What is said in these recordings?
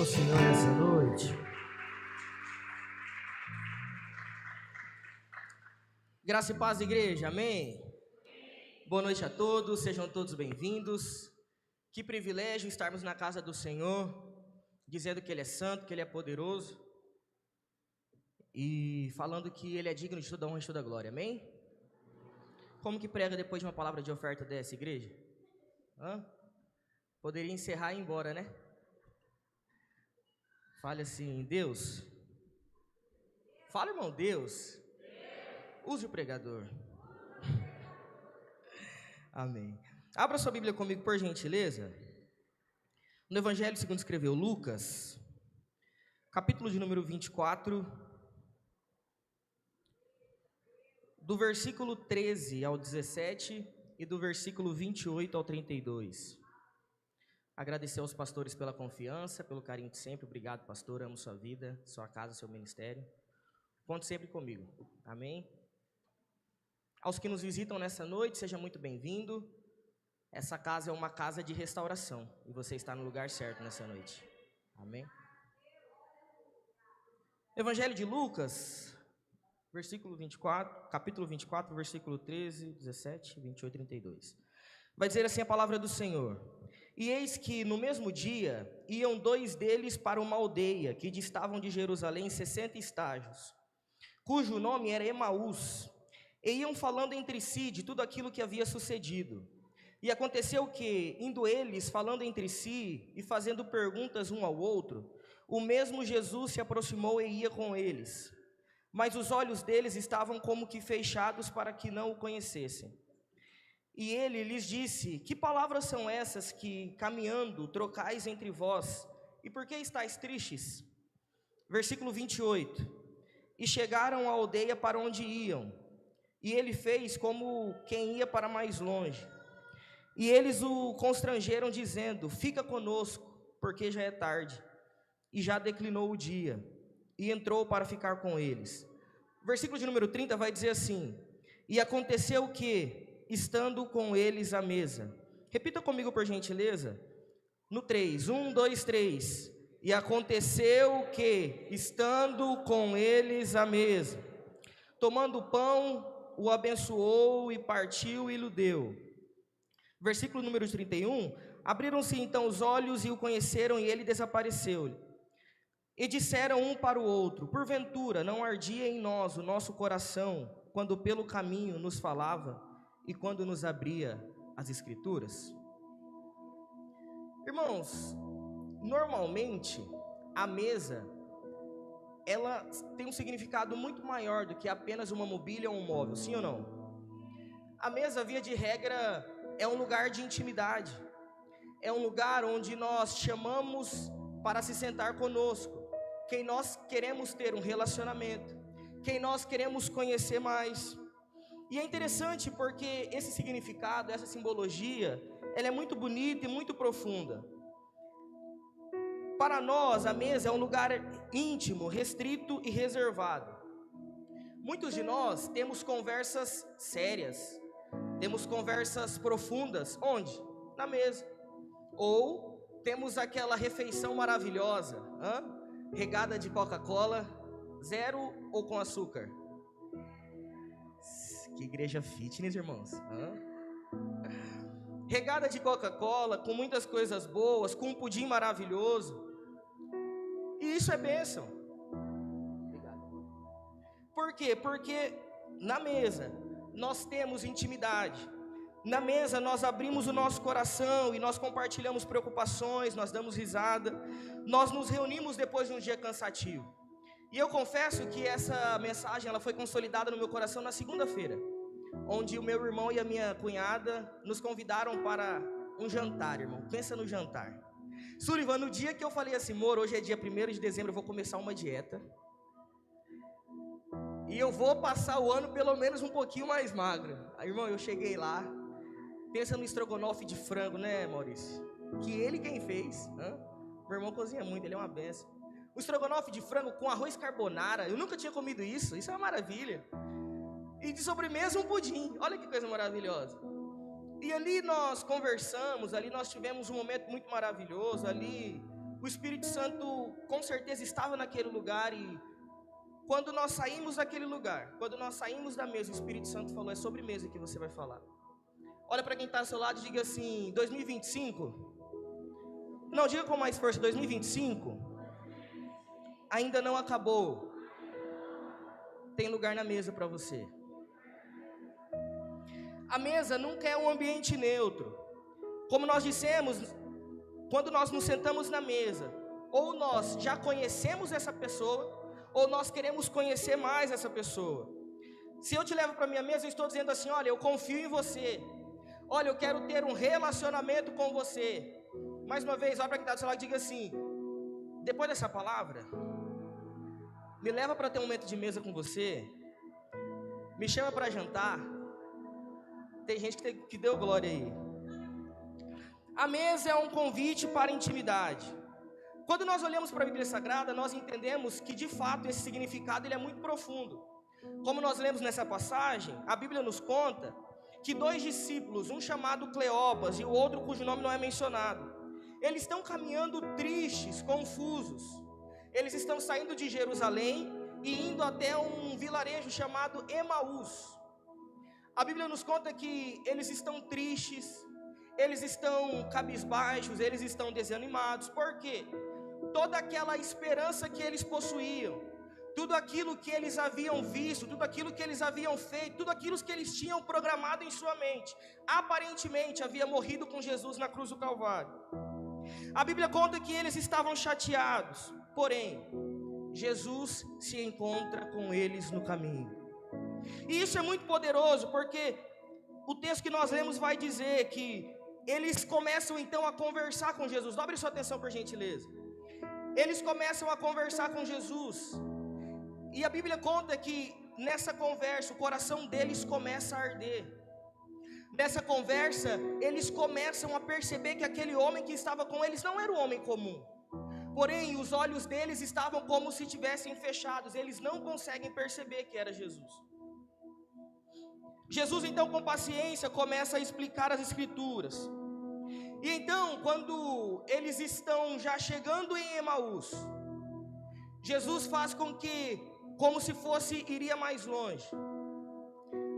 Senhor nessa noite. Graça e paz, igreja, amém? Boa noite a todos, sejam todos bem-vindos. Que privilégio estarmos na casa do Senhor, dizendo que Ele é santo, que Ele é poderoso e falando que Ele é digno de toda honra e de toda glória, amém? Como que prega depois de uma palavra de oferta dessa, igreja? Poderia encerrar e ir embora, né? Fale assim, Deus. Fala, irmão, Deus. Use o pregador. Amém. Abra sua Bíblia comigo, por gentileza. No Evangelho segundo escreveu Lucas, capítulo de número 24, do versículo 13 ao 17 e do versículo 28 ao 32. Agradecer aos pastores pela confiança, pelo carinho de sempre. Obrigado, pastor. Amo sua vida, sua casa, seu ministério. Conte sempre comigo. Amém? Aos que nos visitam nessa noite, seja muito bem-vindo. Essa casa é uma casa de restauração e você está no lugar certo nessa noite. Amém? Evangelho de Lucas, capítulo 24, versículo 13, 17, 28 e 32. Vai dizer assim a palavra do Senhor: E eis que no mesmo dia iam dois deles para uma aldeia que distavam de Jerusalém 60 estágios, cujo nome era Emaús, e iam falando entre si de tudo aquilo que havia sucedido. E aconteceu que, indo eles falando entre si e fazendo perguntas um ao outro, o mesmo Jesus se aproximou e ia com eles, mas os olhos deles estavam como que fechados para que não o conhecessem. E ele lhes disse: Que palavras são essas que, caminhando, trocais entre vós? E por que estáis tristes? Versículo 28. E chegaram à aldeia para onde iam, e ele fez como quem ia para mais longe. E eles o constrangeram, dizendo: Fica conosco, porque já é tarde, e já declinou o dia. E entrou para ficar com eles. Versículo de número 30 vai dizer assim: E aconteceu que, estando com eles à mesa. Repita comigo, por gentileza. No 3, 1, 2, 3. E aconteceu que, estando com eles à mesa, tomando o pão, o abençoou e partiu e lhe deu. Versículo número 31. Abriram-se então os olhos e o conheceram, e ele desapareceu-lhe. E disseram um para o outro: Porventura não ardia em nós o nosso coração, quando pelo caminho nos falava e quando nos abria as Escrituras? Irmãos, normalmente a mesa, ela tem um significado muito maior do que apenas uma mobília ou um móvel, sim ou não? A mesa, via de regra, é um lugar de intimidade, é um lugar onde nós chamamos para se sentar conosco quem nós queremos ter um relacionamento, quem nós queremos conhecer mais. E é interessante porque esse significado, essa simbologia, ela é muito bonita e muito profunda. Para nós, a mesa é um lugar íntimo, restrito e reservado. Muitos de nós temos conversas sérias, temos conversas profundas. Onde? Na mesa. Ou temos aquela refeição maravilhosa, regada de Coca-Cola, zero ou com açúcar? Que igreja fitness, irmãos. Regada de Coca-Cola, com muitas coisas boas, com um pudim maravilhoso. E isso é bênção. Obrigado. Por quê? Porque na mesa nós temos intimidade. Na mesa nós abrimos o nosso coração e nós compartilhamos preocupações, nós damos risada, nós nos reunimos depois de um dia cansativo. E eu confesso que essa mensagem ela foi consolidada no meu coração na segunda-feira, onde o meu irmão e a minha cunhada nos convidaram para um jantar, irmão. Pensa no jantar. Sullivan, no dia que eu falei assim: Moro, hoje é dia 1º de dezembro, eu vou começar uma dieta e eu vou passar o ano pelo menos um pouquinho mais magro. Aí, irmão, eu cheguei lá, pensa no estrogonofe de frango, né, Maurício? Que ele quem fez. Meu irmão cozinha muito, ele é uma benção. O estrogonofe de frango com arroz carbonara, eu nunca tinha comido isso é uma maravilha. E de sobremesa um pudim, olha que coisa maravilhosa. E ali nós conversamos, ali nós tivemos um momento muito maravilhoso, ali o Espírito Santo com certeza estava naquele lugar e quando nós saímos daquele lugar, quando nós saímos da mesa, o Espírito Santo falou, é sobre mesa que você vai falar. Olha para quem está ao seu lado e diga assim, 2025? Não, diga com mais força, 2025? Ainda não acabou. Tem lugar na mesa para você. A mesa nunca é um ambiente neutro. Como nós dissemos, quando nós nos sentamos na mesa, ou nós já conhecemos essa pessoa, ou nós queremos conhecer mais essa pessoa. Se eu te levo para a minha mesa, eu estou dizendo assim, olha, eu confio em você. Olha, eu quero ter um relacionamento com você. Mais uma vez, olha para quem está do seu lado e diga assim, depois dessa palavra, me leva para ter um momento de mesa com você, me chama para jantar. Tem gente que deu glória aí. A mesa é um convite para a intimidade. Quando nós olhamos para a Bíblia Sagrada, nós entendemos que de fato esse significado ele é muito profundo. Como nós lemos nessa passagem, a Bíblia nos conta que dois discípulos, um chamado Cleopas e o outro cujo nome não é mencionado, eles estão caminhando tristes, confusos. Eles estão saindo de Jerusalém e indo até um vilarejo chamado Emaús. A Bíblia nos conta que eles estão tristes, eles estão cabisbaixos, eles estão desanimados. Por quê? Toda aquela esperança que eles possuíam, tudo aquilo que eles haviam visto, tudo aquilo que eles haviam feito, tudo aquilo que eles tinham programado em sua mente, aparentemente havia morrido com Jesus na cruz do Calvário. A Bíblia conta que eles estavam chateados, porém, Jesus se encontra com eles no caminho. E isso é muito poderoso, porque o texto que nós lemos vai dizer que eles começam então a conversar com Jesus. Dobre sua atenção por gentileza. Eles começam a conversar com Jesus. E a Bíblia conta que nessa conversa o coração deles começa a arder. Nessa conversa eles começam a perceber que aquele homem que estava com eles não era um homem comum. Porém os olhos deles estavam como se estivessem fechados. Eles não conseguem perceber que era Jesus. Jesus então com paciência começa a explicar as escrituras. E então quando eles estão já chegando em Emaús, Jesus faz com que, como se fosse, iria mais longe.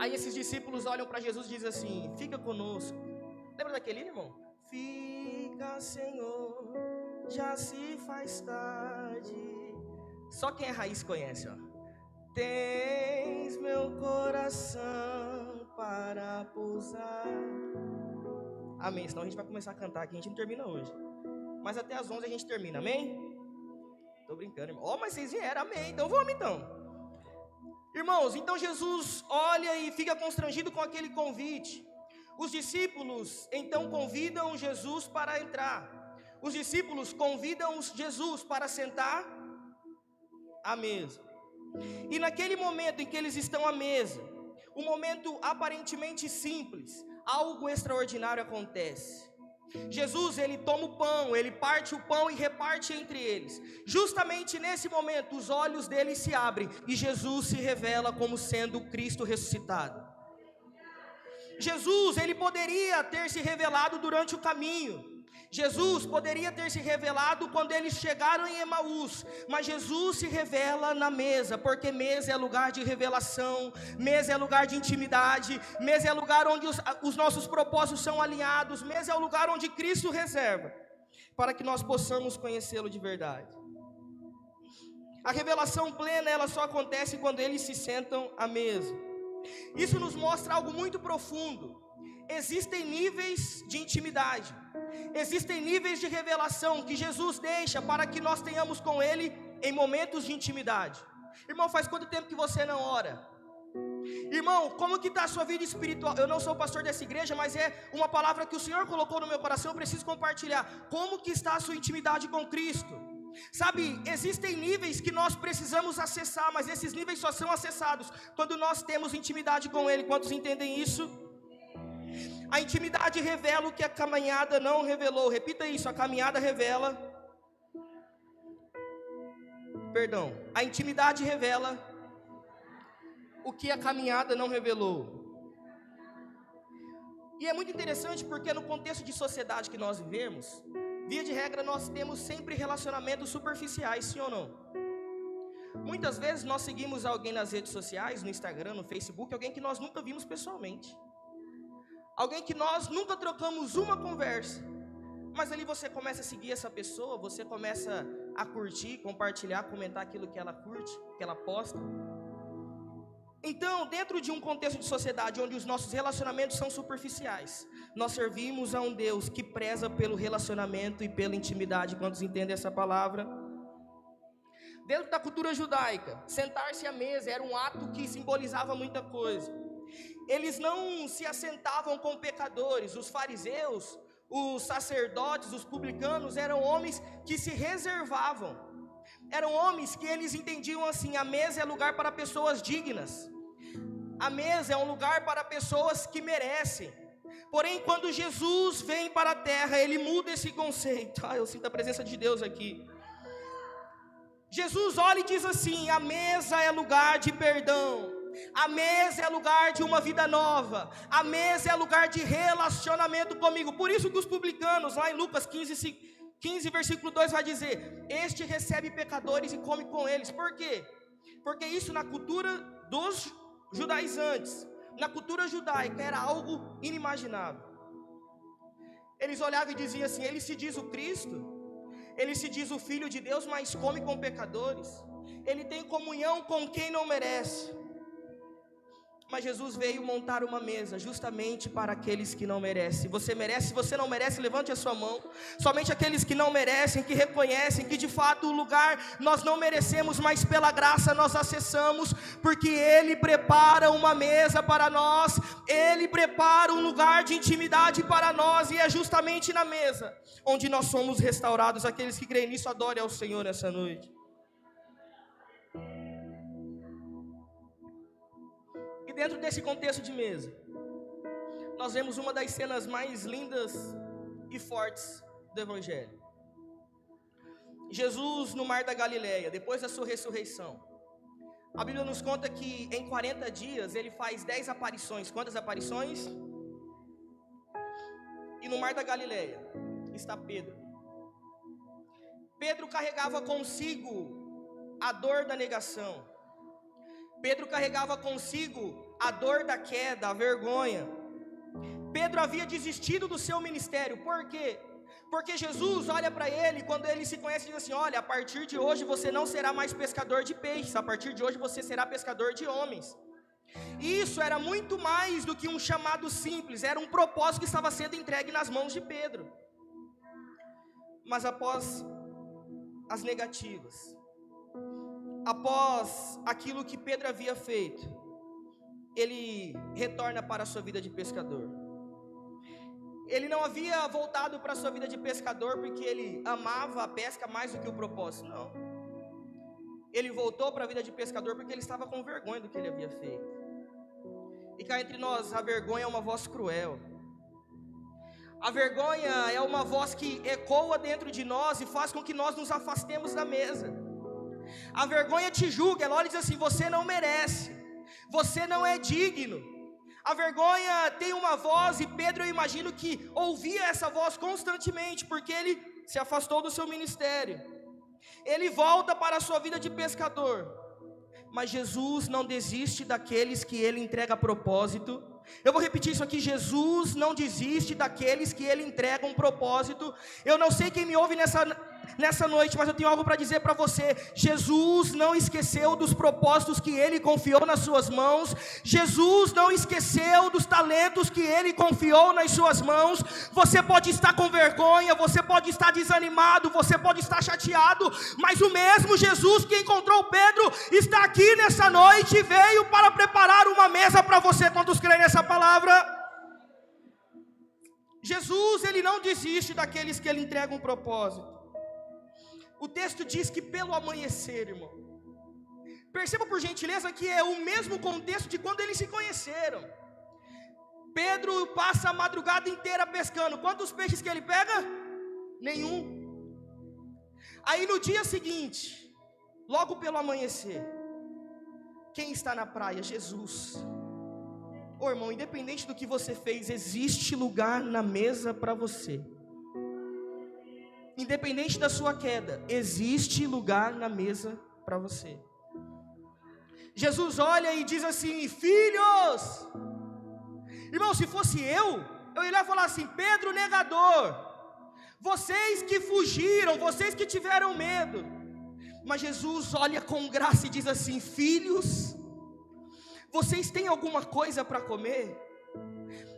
Aí esses discípulos olham para Jesus e dizem assim, fica conosco. Lembra daquele irmão? Fica, Senhor, já se faz tarde. Só quem é raiz conhece, ó. Tens meu coração para pousar. Amém, senão a gente vai começar a cantar aqui, a gente não termina hoje. Mas até às 11 a gente termina, amém? Tô brincando, irmão. Mas vocês vieram, amém, então vamos então. Irmãos, então Jesus olha e fica constrangido com aquele convite. Os discípulos então convidam Jesus para entrar. Os discípulos convidam Jesus para sentar à mesa. E naquele momento em que eles estão à mesa, um momento aparentemente simples, algo extraordinário acontece. Jesus, ele toma o pão, ele parte o pão e reparte entre eles. Justamente nesse momento, os olhos deles se abrem e Jesus se revela como sendo o Cristo ressuscitado. Jesus, ele poderia ter se revelado durante o caminho. Jesus poderia ter se revelado quando eles chegaram em Emaús, mas Jesus se revela na mesa, porque mesa é lugar de revelação, mesa é lugar de intimidade, mesa é lugar onde os nossos propósitos são alinhados, mesa é o lugar onde Cristo reserva, para que nós possamos conhecê-lo de verdade. A revelação plena, ela só acontece quando eles se sentam à mesa. Isso nos mostra algo muito profundo. Existem níveis de intimidade, existem níveis de revelação que Jesus deixa para que nós tenhamos com Ele em momentos de intimidade. Irmão, faz quanto tempo que você não ora? Irmão, como que está a sua vida espiritual? Eu não sou pastor dessa igreja, mas é uma palavra que o Senhor colocou no meu coração, eu preciso compartilhar. Como que está a sua intimidade com Cristo? Sabe, existem níveis que nós precisamos acessar, mas esses níveis só são acessados quando nós temos intimidade com Ele. Quantos entendem isso? A intimidade revela o que a caminhada não revelou. Repita isso, a caminhada revela. Perdão, a intimidade revela o que a caminhada não revelou. E é muito interessante porque no contexto de sociedade que nós vivemos, Via de regra, nós temos sempre relacionamentos superficiais, sim ou não? Muitas vezes nós seguimos alguém nas redes sociais, no Instagram, no Facebook, alguém que nós nunca vimos pessoalmente, alguém que nós nunca trocamos uma conversa, mas ali você começa a seguir essa pessoa, você começa a curtir, compartilhar, comentar aquilo que ela curte, que ela posta. Então, dentro de um contexto de sociedade onde os nossos relacionamentos são superficiais, nós servimos a um Deus que preza pelo relacionamento e pela intimidade. Quantos entendem essa palavra? Dentro da cultura judaica, sentar-se à mesa era um ato que simbolizava muita coisa. Eles não se assentavam com pecadores. Os fariseus, os sacerdotes, os publicanos eram homens que se reservavam. Eram homens que eles entendiam assim: a mesa é lugar para pessoas dignas, a mesa é um lugar para pessoas que merecem. Porém, quando Jesus vem para a terra, ele muda esse conceito. Eu sinto a presença de Deus aqui. Jesus olha e diz assim: a mesa é lugar de perdão, a mesa é lugar de uma vida nova, a mesa é lugar de relacionamento comigo. Por isso que os publicanos, lá em Lucas 15, versículo 2 vai dizer: este recebe pecadores e come com eles. Por quê? Porque isso na cultura dos judaizantes, na cultura judaica, era algo inimaginável. Eles olhavam e diziam assim: ele se diz o Cristo, ele se diz o Filho de Deus, mas come com pecadores, ele tem comunhão com quem não merece. Mas Jesus veio montar uma mesa justamente para aqueles que não merecem. Você merece? Se você não merece, levante a sua mão. Somente aqueles que não merecem, que reconhecem que de fato o lugar nós não merecemos, mas pela graça nós acessamos, porque Ele prepara uma mesa para nós, Ele prepara um lugar de intimidade para nós, e é justamente na mesa onde nós somos restaurados. Aqueles que creem nisso, adorem ao Senhor nessa noite. E dentro desse contexto de mesa, nós vemos uma das cenas mais lindas e fortes do Evangelho. Jesus no Mar da Galileia, depois da sua ressurreição. A Bíblia nos conta que em 40 dias ele faz 10 aparições. Quantas aparições? E no Mar da Galileia está Pedro. Pedro carregava consigo a dor da negação. Pedro carregava consigo a dor da queda, a vergonha. Pedro havia desistido do seu ministério. Por quê? Porque Jesus olha para ele, quando ele se conhece, e diz assim: olha, a partir de hoje você não será mais pescador de peixes, a partir de hoje você será pescador de homens. E isso era muito mais do que um chamado simples, era um propósito que estava sendo entregue nas mãos de Pedro. Mas após as negativas, após aquilo que Pedro havia feito, ele retorna para a sua vida de pescador. Ele não havia voltado para a sua vida de pescador porque ele amava a pesca mais do que o propósito, não. Ele voltou para a vida de pescador porque ele estava com vergonha do que ele havia feito. E cá entre nós, a vergonha é uma voz cruel. A vergonha é uma voz que ecoa dentro de nós e faz com que nós nos afastemos da mesa. A vergonha te julga, ela olha e diz assim: você não merece, você não é digno. A vergonha tem uma voz, e Pedro, eu imagino que ouvia essa voz constantemente, porque ele se afastou do seu ministério. Ele volta para a sua vida de pescador. Mas Jesus não desiste daqueles que ele entrega a propósito. Eu vou repetir isso aqui: Jesus não desiste daqueles que ele entrega um propósito. Eu não sei quem me ouve nessa noite, mas eu tenho algo para dizer para você. Jesus não esqueceu dos propósitos que ele confiou nas suas mãos. Jesus não esqueceu dos talentos que ele confiou nas suas mãos. Você pode estar com vergonha, você pode estar desanimado, você pode estar chateado, mas o mesmo Jesus que encontrou Pedro está aqui nessa noite e veio para preparar uma mesa para você. Quantos creem nessa palavra? Jesus, ele não desiste daqueles que ele entrega um propósito. O texto diz que pelo amanhecer, irmão. Perceba por gentileza que é o mesmo contexto de quando eles se conheceram. Pedro passa a madrugada inteira pescando. Quantos peixes que ele pega? Nenhum. Aí no dia seguinte, logo pelo amanhecer, quem está na praia? Jesus. Ô irmão, independente do que você fez, existe lugar na mesa para você. independente da sua queda, existe lugar na mesa para você. Jesus olha e diz assim: filhos. Irmão, se fosse eu iria falar assim: Pedro negador, vocês que fugiram, vocês que tiveram medo. Mas Jesus olha com graça e diz assim: filhos, vocês têm alguma coisa para comer?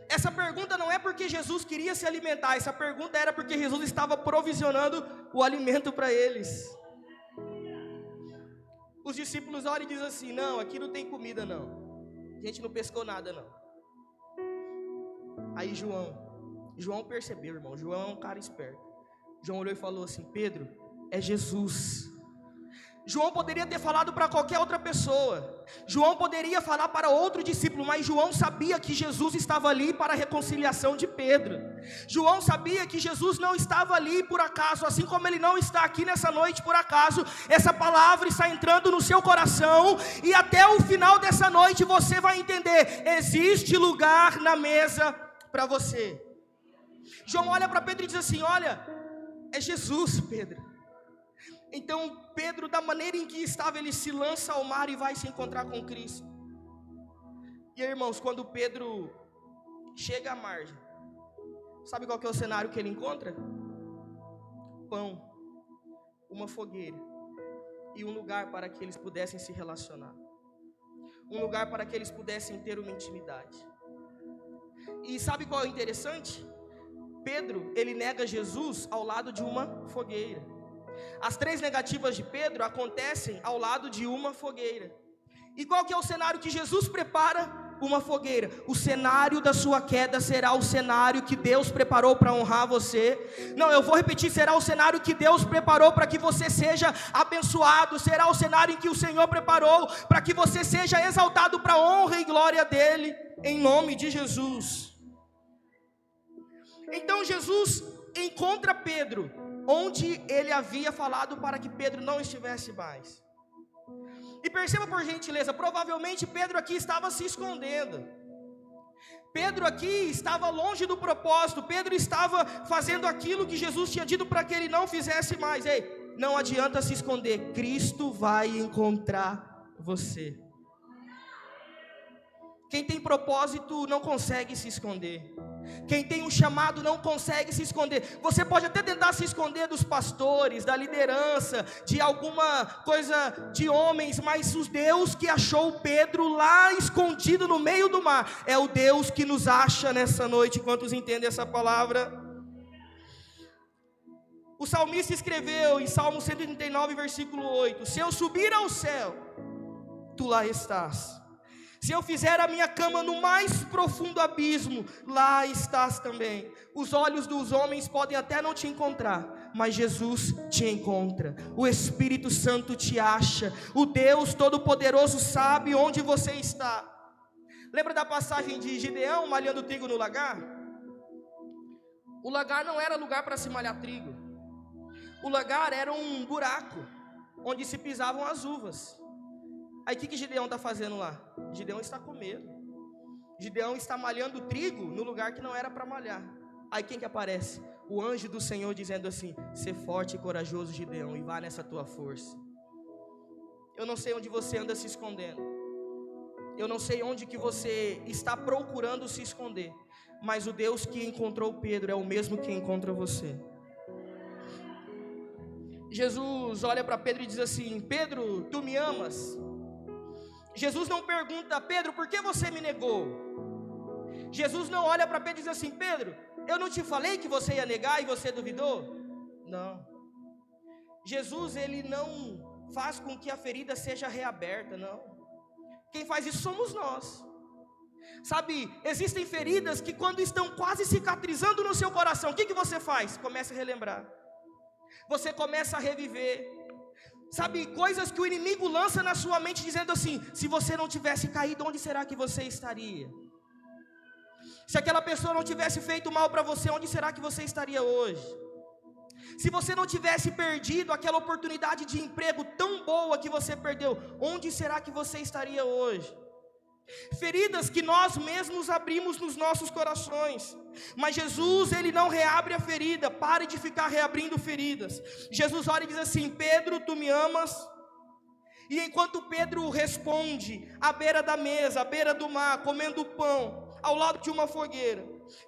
Essa pergunta não é porque Jesus queria se alimentar, essa pergunta era porque Jesus estava provisionando o alimento para eles. Os discípulos olham e dizem assim: não, aqui não tem comida não, a gente não pescou nada não. Aí João percebeu, irmão, João é um cara esperto. João olhou e falou assim: Pedro, é Jesus. João poderia ter falado para qualquer outra pessoa, João poderia falar para outro discípulo, mas João sabia que Jesus estava ali para a reconciliação de Pedro. João sabia que Jesus não estava ali por acaso, assim como ele não está aqui nessa noite por acaso. Essa palavra está entrando no seu coração, e até o final dessa noite você vai entender: existe lugar na mesa para você. João olha para Pedro e diz assim: olha, é Jesus, Pedro. Então Pedro, da maneira em que estava, ele se lança ao mar e vai se encontrar com Cristo. E aí, irmãos, quando Pedro chega à margem, sabe qual que é o cenário que ele encontra? Pão, uma fogueira e um lugar para que eles pudessem se relacionar, um lugar para que eles pudessem ter uma intimidade. E sabe qual é o interessante? Pedro, ele nega Jesus ao lado de uma fogueira. As 3 negativas de Pedro acontecem ao lado de uma fogueira. E qual que é o cenário que Jesus prepara? Uma fogueira. O cenário da sua queda será o cenário que Deus preparou para honrar você. Não, eu vou repetir: será o cenário que Deus preparou para que você seja abençoado. Será o cenário em que o Senhor preparou para que você seja exaltado para a honra e glória dEle, em nome de Jesus. Então Jesus encontra Pedro onde ele havia falado para que Pedro não estivesse mais. E perceba por gentileza, provavelmente Pedro aqui estava se escondendo. Pedro aqui estava longe do propósito. Pedro estava fazendo aquilo que Jesus tinha dito para que ele não fizesse mais. Ei, não adianta se esconder, Cristo vai encontrar você. Quem tem propósito não consegue se esconder. Quem tem um chamado não consegue se esconder. Você pode até tentar se esconder dos pastores, da liderança, de alguma coisa de homens, mas o Deus que achou Pedro lá escondido no meio do mar é o Deus que nos acha nessa noite. Quantos entendem essa palavra? O salmista escreveu em Salmo 139, versículo 8: se eu subir ao céu, tu lá estás. Se eu fizer a minha cama no mais profundo abismo, lá estás também. Os olhos dos homens podem até não te encontrar, mas Jesus te encontra. O Espírito Santo te acha. O Deus Todo-Poderoso sabe onde você está. Lembra da passagem de Gideão malhando trigo no lagar? O lagar não era lugar para se malhar trigo. O lagar era um buraco onde se pisavam as uvas. Aí o que Gideão está fazendo lá? Gideão está com medo. Gideão está malhando trigo no lugar que não era para malhar. Aí quem que aparece? O anjo do Senhor dizendo assim: ser forte e corajoso, Gideão, e vá nessa tua força. Eu não sei onde você anda se escondendo. Eu não sei onde que você está procurando se esconder. Mas o Deus que encontrou Pedro é o mesmo que encontra você. Jesus olha para Pedro e diz assim: Pedro, tu me amas? Jesus não pergunta: Pedro, por que você me negou? Jesus não olha para Pedro e diz assim: Pedro, eu não te falei que você ia negar e você duvidou? Não. Jesus, ele não faz com que a ferida seja reaberta, não. Quem faz isso somos nós. Sabe, existem feridas que quando estão quase cicatrizando no seu coração, o que você faz? Começa a relembrar. Você começa a reviver. Sabe, coisas que o inimigo lança na sua mente dizendo assim: se você não tivesse caído, onde será que você estaria? Se aquela pessoa não tivesse feito mal para você, onde será que você estaria hoje? Se você não tivesse perdido aquela oportunidade de emprego tão boa que você perdeu, onde será que você estaria hoje? feridas que nós mesmos abrimos nos nossos corações. Mas Jesus, ele não reabre a ferida. Pare de ficar reabrindo feridas. Jesus olha e diz assim: Pedro, tu me amas? E enquanto Pedro responde, à beira da mesa, à beira do mar, comendo pão, ao lado de uma fogueira,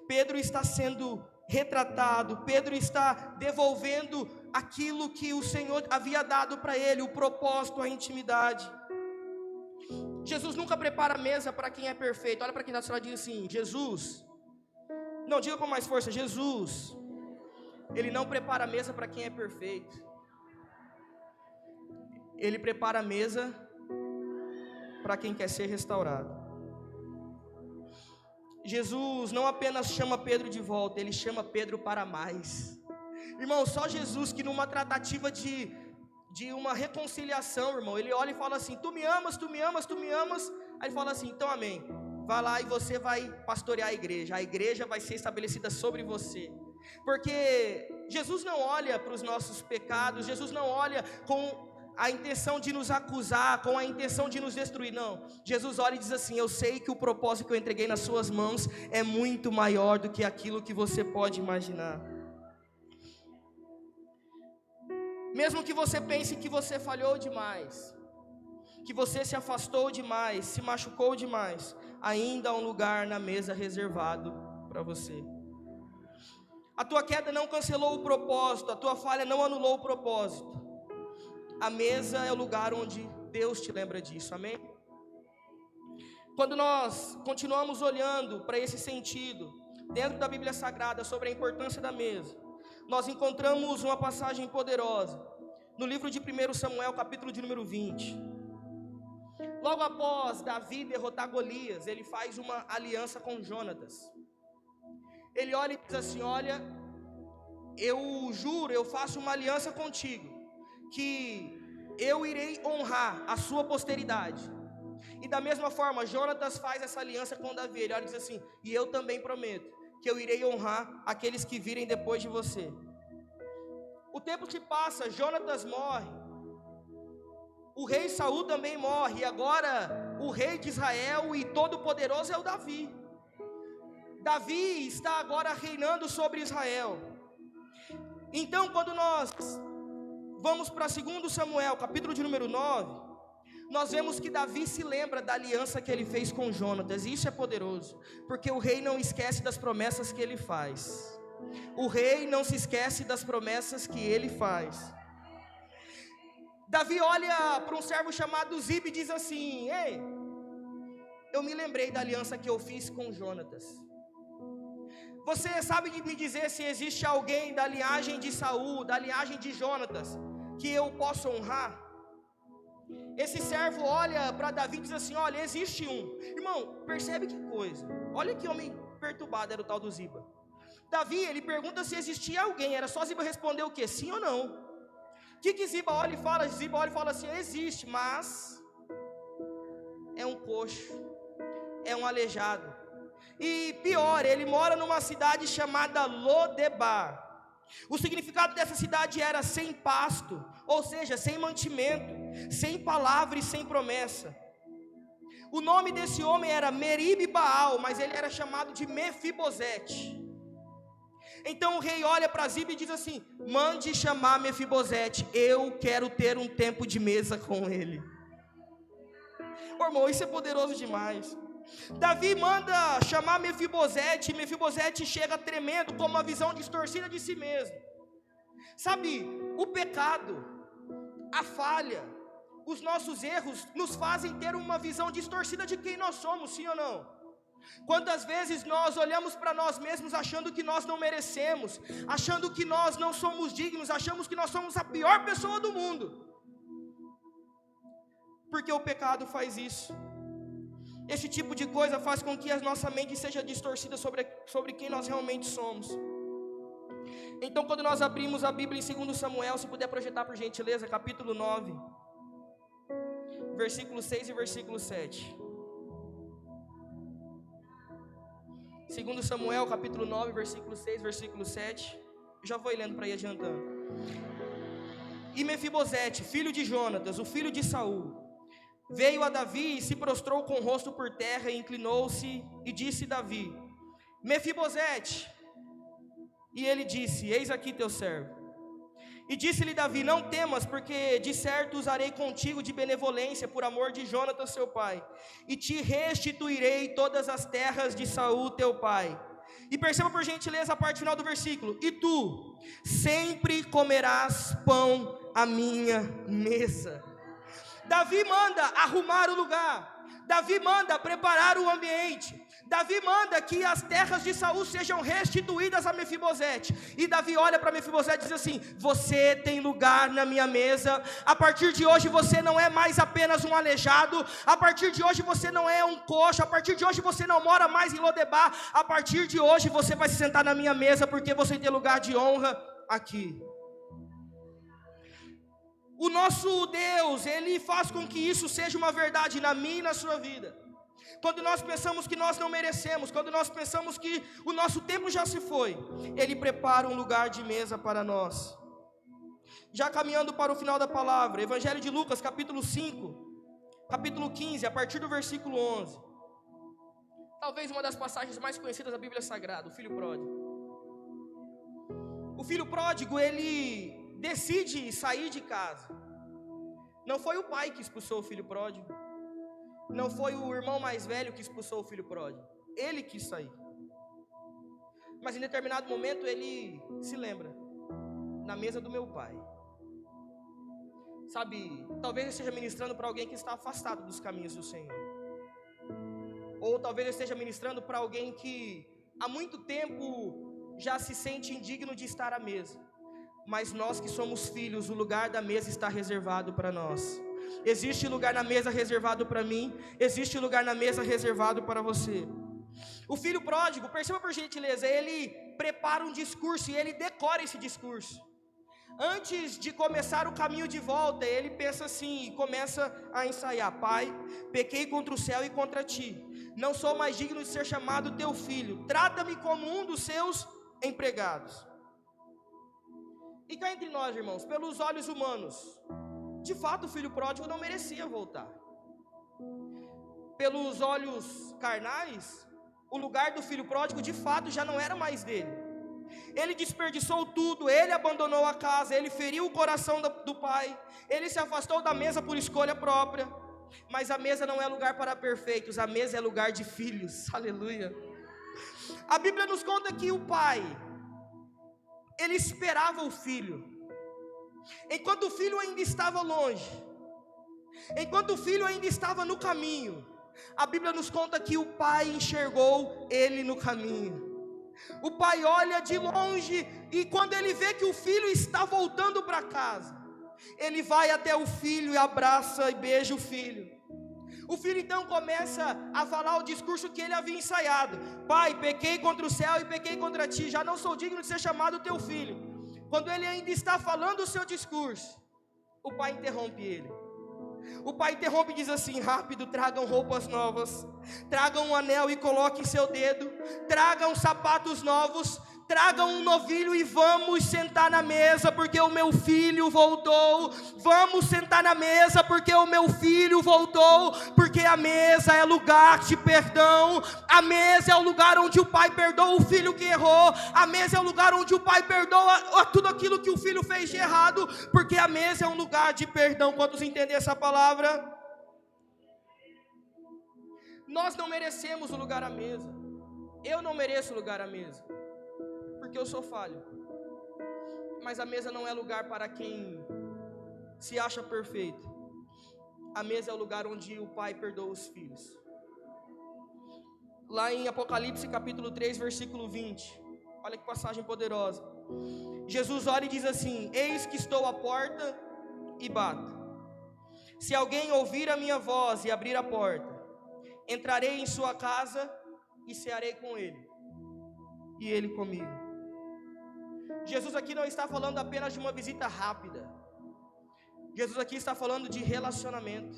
Pedro está sendo retratado, Pedro está devolvendo aquilo que o Senhor havia dado para ele, o propósito, a intimidade. Jesus nunca prepara a mesa para quem é perfeito. Olha para quem está do seu lado e diz assim: Jesus, não, diga com mais força, Jesus, ele não prepara a mesa para quem é perfeito. Ele prepara a mesa para quem quer ser restaurado. Jesus não apenas chama Pedro de volta, ele chama Pedro para mais. Irmão, só Jesus que numa tratativa de uma reconciliação, irmão, ele olha e fala assim: tu me amas, tu me amas, tu me amas. Aí ele fala assim: então amém, vai lá e você vai pastorear a igreja vai ser estabelecida sobre você. Porque Jesus não olha para os nossos pecados, Jesus não olha com a intenção de nos acusar, com a intenção de nos destruir, não. Jesus olha e diz assim: eu sei que o propósito que eu entreguei nas suas mãos é muito maior do que aquilo que você pode imaginar. Mesmo que você pense que você falhou demais, que você se afastou demais, se machucou demais, ainda há um lugar na mesa reservado para você. A tua queda não cancelou o propósito, a tua falha não anulou o propósito. A mesa é o lugar onde Deus te lembra disso, amém? Quando nós continuamos olhando para esse sentido, dentro da Bíblia Sagrada, sobre a importância da mesa, nós encontramos uma passagem poderosa, no livro de 1 Samuel, capítulo de número 20. Logo após Davi derrotar Golias, ele faz uma aliança com Jonatas. Ele olha e diz assim: olha, eu juro, eu faço uma aliança contigo, que eu irei honrar a sua posteridade. E da mesma forma, Jonatas faz essa aliança com Davi. Ele olha e diz assim: e eu também prometo que eu irei honrar aqueles que virem depois de você. O tempo se passa, Jonatas morre, o rei Saul também morre, e agora o rei de Israel e todo poderoso é o Davi. Davi está agora reinando sobre Israel. Então, quando nós vamos para 2 Samuel, capítulo de número 9, nós vemos que Davi se lembra da aliança que ele fez com Jonatas, e isso é poderoso, porque o rei não esquece das promessas que ele faz. O rei não se esquece das promessas que ele faz. Davi olha para um servo chamado Zibe e diz assim: ei, eu me lembrei da aliança que eu fiz com Jonatas. Você sabe me dizer se existe alguém da linhagem de Saul, da linhagem de Jonatas, que eu posso honrar? Esse servo olha para Davi e diz assim: olha, existe um. Irmão, percebe que coisa, olha que homem perturbado era o tal do Ziba. Davi, ele pergunta se existia alguém, era só Ziba responder o quê? Sim ou não? O que Ziba olha e fala? Ziba olha e fala assim: existe, mas é um coxo, é um aleijado. E pior, ele mora numa cidade chamada Lodebar. O significado dessa cidade era sem pasto, ou seja, sem mantimento, sem palavra e sem promessa. O nome desse homem era Meribe Baal, mas ele era chamado de Mefibosete. Então o rei olha para Ziba e diz assim: mande chamar Mefibosete, eu quero ter um tempo de mesa com ele. Oh, irmão, isso é poderoso demais. Davi manda chamar Mefibosete, e Mefibosete chega tremendo, com uma visão distorcida de si mesmo. Sabe, o pecado, a falha, os nossos erros nos fazem ter uma visão distorcida de quem nós somos, sim ou não? Quantas vezes nós olhamos para nós mesmos achando que nós não merecemos, achando que nós não somos dignos, achamos que nós somos a pior pessoa do mundo, porque o pecado faz isso. Esse tipo de coisa faz com que a nossa mente seja distorcida sobre quem nós realmente somos. Então, quando nós abrimos a Bíblia em 2 Samuel, se puder projetar por gentileza, capítulo 9, versículo 6 e versículo 7. 2 Samuel, capítulo 9, versículo 6, versículo 7. Eu já vou lendo para ir adiantando. E Mefibosete, filho de Jonatas, o filho de Saul, veio a Davi e se prostrou com o rosto por terra e inclinou-se e disse Davi: Mefibosete. E ele disse: eis aqui teu servo. E disse-lhe Davi: não temas, porque de certo usarei contigo de benevolência por amor de Jonatas seu pai, e te restituirei todas as terras de Saul teu pai. E perceba por gentileza a parte final do versículo: e tu sempre comerás pão à minha mesa. Davi manda arrumar o lugar, Davi manda preparar o ambiente, Davi manda que as terras de Saul sejam restituídas a Mefibosete. E Davi olha para Mefibosete e diz assim: você tem lugar na minha mesa. A partir de hoje você não é mais apenas um aleijado. A partir de hoje você não é um coxo. A partir de hoje você não mora mais em Lodebar. A partir de hoje você vai se sentar na minha mesa, porque você tem lugar de honra aqui. O nosso Deus, Ele faz com que isso seja uma verdade na minha e na sua vida. Quando nós pensamos que nós não merecemos, quando nós pensamos que o nosso tempo já se foi, Ele prepara um lugar de mesa para nós. Já caminhando para o final da palavra, Evangelho de Lucas, capítulo 5, capítulo 15, a partir do versículo 11. Talvez uma das passagens mais conhecidas da Bíblia Sagrada, o filho pródigo. O filho pródigo, ele decide sair de casa. Não foi o pai que expulsou o filho pródigo, não foi o irmão mais velho que expulsou o filho pródigo, ele quis sair. Mas em determinado momento ele se lembra: na mesa do meu pai. Sabe, talvez eu esteja ministrando para alguém que está afastado dos caminhos do Senhor, ou talvez eu esteja ministrando para alguém que há muito tempo já se sente indigno de estar à mesa. Mas nós que somos filhos, o lugar da mesa está reservado para nós. Existe lugar na mesa reservado para mim, existe lugar na mesa reservado para você. O filho pródigo, perceba por gentileza, ele prepara um discurso e ele decora esse discurso. Antes de começar o caminho de volta, ele pensa assim e começa a ensaiar: pai, pequei contra o céu e contra ti, não sou mais digno de ser chamado teu filho, trata-me como um dos seus empregados. E cá entre nós, irmãos, pelos olhos humanos, de fato o filho pródigo não merecia voltar. Pelos olhos carnais, o lugar do filho pródigo de fato já não era mais dele. Ele desperdiçou tudo, ele abandonou a casa, ele feriu o coração do pai, ele se afastou da mesa por escolha própria. Mas a mesa não é lugar para perfeitos, a mesa é lugar de filhos, aleluia. A Bíblia nos conta que o pai, ele esperava o filho, enquanto o filho ainda estava longe, enquanto o filho ainda estava no caminho. A Bíblia nos conta que o pai enxergou ele no caminho. O pai olha de longe e quando ele vê que o filho está voltando para casa, ele vai até o filho e abraça e beija o filho. O filho então começa a falar o discurso que ele havia ensaiado: pai, pequei contra o céu e pequei contra ti, já não sou digno de ser chamado teu filho. Quando ele ainda está falando o seu discurso, o pai interrompe ele. O pai interrompe e diz assim: rápido, tragam roupas novas, tragam um anel e coloquem em seu dedo, tragam sapatos novos, tragam um novilho e vamos sentar na mesa, porque o meu filho voltou. Vamos sentar na mesa, porque o meu filho voltou. Porque a mesa é lugar de perdão. A mesa é o lugar onde o pai perdoa o filho que errou. A mesa é o lugar onde o pai perdoa tudo aquilo que o filho fez de errado. Porque a mesa é um lugar de perdão. Quantos entendem essa palavra? Nós não merecemos o lugar à mesa. Eu não mereço o lugar à mesa, porque eu sou falho. Mas a mesa não é lugar para quem se acha perfeito. A mesa é o lugar onde o pai perdoa os filhos. Lá em Apocalipse capítulo 3, versículo 20, olha que passagem poderosa. Jesus olha e diz assim: eis que estou à porta e bato. Se alguém ouvir a minha voz e abrir a porta, entrarei em sua casa e cearei com ele, e ele comigo. Jesus aqui não está falando apenas de uma visita rápida. Jesus aqui está falando de relacionamento.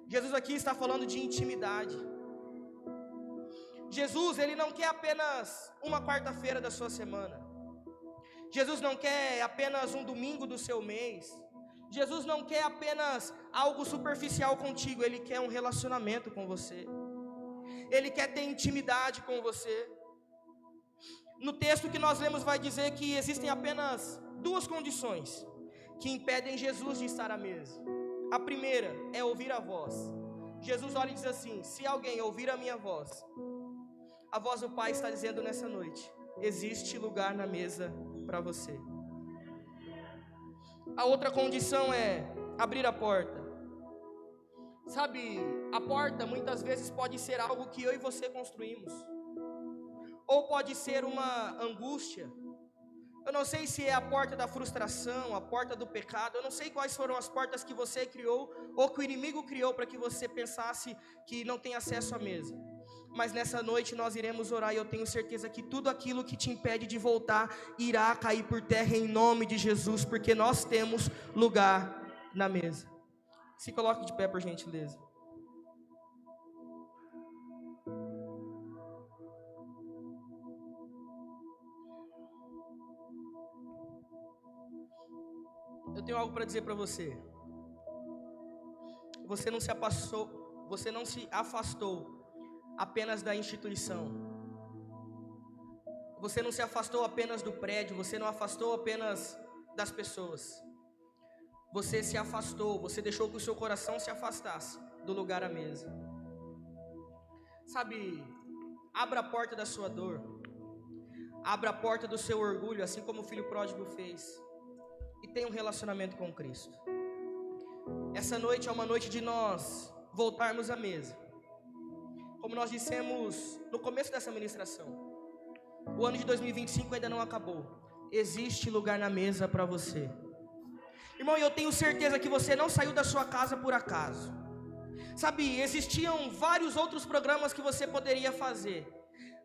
Jesus aqui está falando de intimidade. Jesus, ele não quer apenas uma quarta-feira da sua semana. Jesus não quer apenas um domingo do seu mês. Jesus não quer apenas algo superficial contigo, Ele quer um relacionamento com você. Ele quer ter intimidade com você. No texto que nós lemos vai dizer que existem apenas duas condições que impedem Jesus de estar à mesa. A primeira é ouvir a voz. Jesus olha e diz assim: se alguém ouvir a minha voz, a voz do Pai está dizendo nessa noite: existe lugar na mesa para você. A outra condição é abrir a porta. Sabe, a porta muitas vezes pode ser algo que eu e você construímos, ou pode ser uma angústia. Eu não sei se é a porta da frustração, a porta do pecado. Eu não sei quais foram as portas que você criou ou que o inimigo criou para que você pensasse que não tem acesso à mesa. Mas nessa noite nós iremos orar e eu tenho certeza que tudo aquilo que te impede de voltar irá cair por terra em nome de Jesus, porque nós temos lugar na mesa. Se coloque de pé, por gentileza. Eu tenho algo para dizer para você. Você não se afastou apenas da instituição. Você não se afastou apenas do prédio, você não afastou apenas das pessoas. Você se afastou, você deixou que o seu coração se afastasse do lugar à mesa. Sabe, abra a porta da sua dor, abra a porta do seu orgulho, assim como o filho pródigo fez, e tenha um relacionamento com Cristo. Essa noite é uma noite de nós voltarmos à mesa. Como nós dissemos no começo dessa ministração, o ano de 2025 ainda não acabou. Existe lugar na mesa para você. Irmão, eu tenho certeza que você não saiu da sua casa por acaso. Sabe, existiam vários outros programas que você poderia fazer.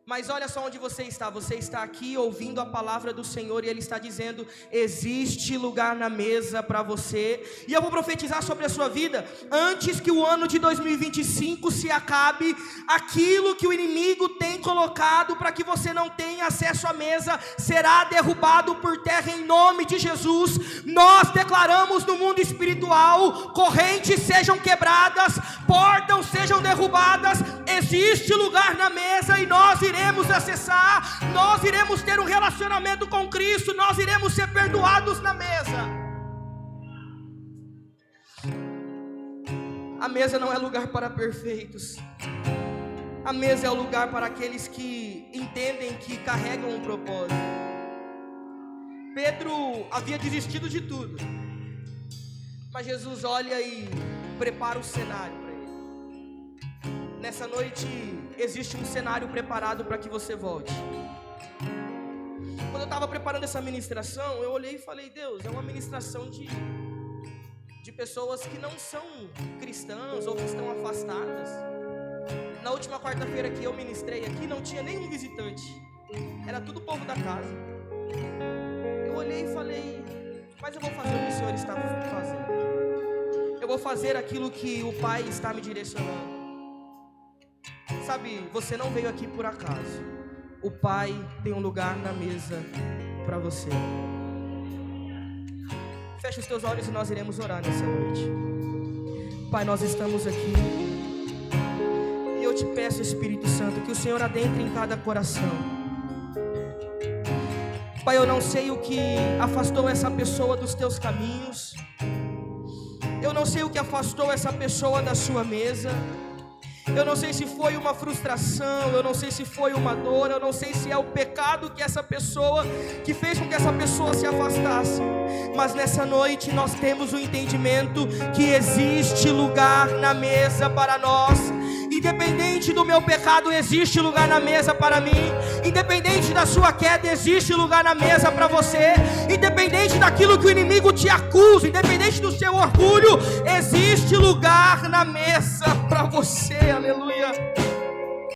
Mas olha só onde você está aqui ouvindo a palavra do Senhor e Ele está dizendo: existe lugar na mesa para você. E eu vou profetizar sobre a sua vida, antes que o ano de 2025 se acabe, aquilo que o inimigo tem colocado para que você não tenha acesso à mesa, será derrubado por terra em nome de Jesus. Nós declaramos no mundo espiritual, correntes sejam quebradas, portas sejam derrubadas, existe lugar na mesa e nós iremos acessar, nós iremos ter um relacionamento com Cristo, nós iremos ser perdoados na mesa. A mesa não é lugar para perfeitos, a mesa é o lugar para aqueles que entendem que carregam um propósito. Pedro havia desistido de tudo, mas Jesus olha e prepara o cenário. Nessa noite existe um cenário preparado para que você volte. Quando eu estava preparando essa ministração, eu olhei e falei: Deus, é uma ministração de pessoas que não são cristãs ou que estão afastadas. Na última quarta-feira que eu ministrei aqui, não tinha nenhum visitante, era tudo o povo da casa. Eu olhei e falei: mas eu vou fazer o que o Senhor está fazendo, eu vou fazer aquilo que o Pai está me direcionando. Sabe, você não veio aqui por acaso. O Pai tem um lugar na mesa para você. Feche os teus olhos e nós iremos orar nessa noite. Pai, nós estamos aqui e eu te peço, Espírito Santo, que o Senhor adentre em cada coração. Pai, eu não sei o que afastou essa pessoa dos teus caminhos. Eu não sei o que afastou essa pessoa da sua mesa. Eu não sei se foi uma frustração, eu não sei se foi uma dor, eu não sei se é o pecado que fez com que essa pessoa se afastasse. Mas nessa noite nós temos o entendimento que existe lugar na mesa para nós. Independente do meu pecado, existe lugar na mesa para mim. Independente da sua queda, existe lugar na mesa para você. Independente daquilo que o inimigo te acusa, independente do seu orgulho, existe lugar na mesa para você. Aleluia.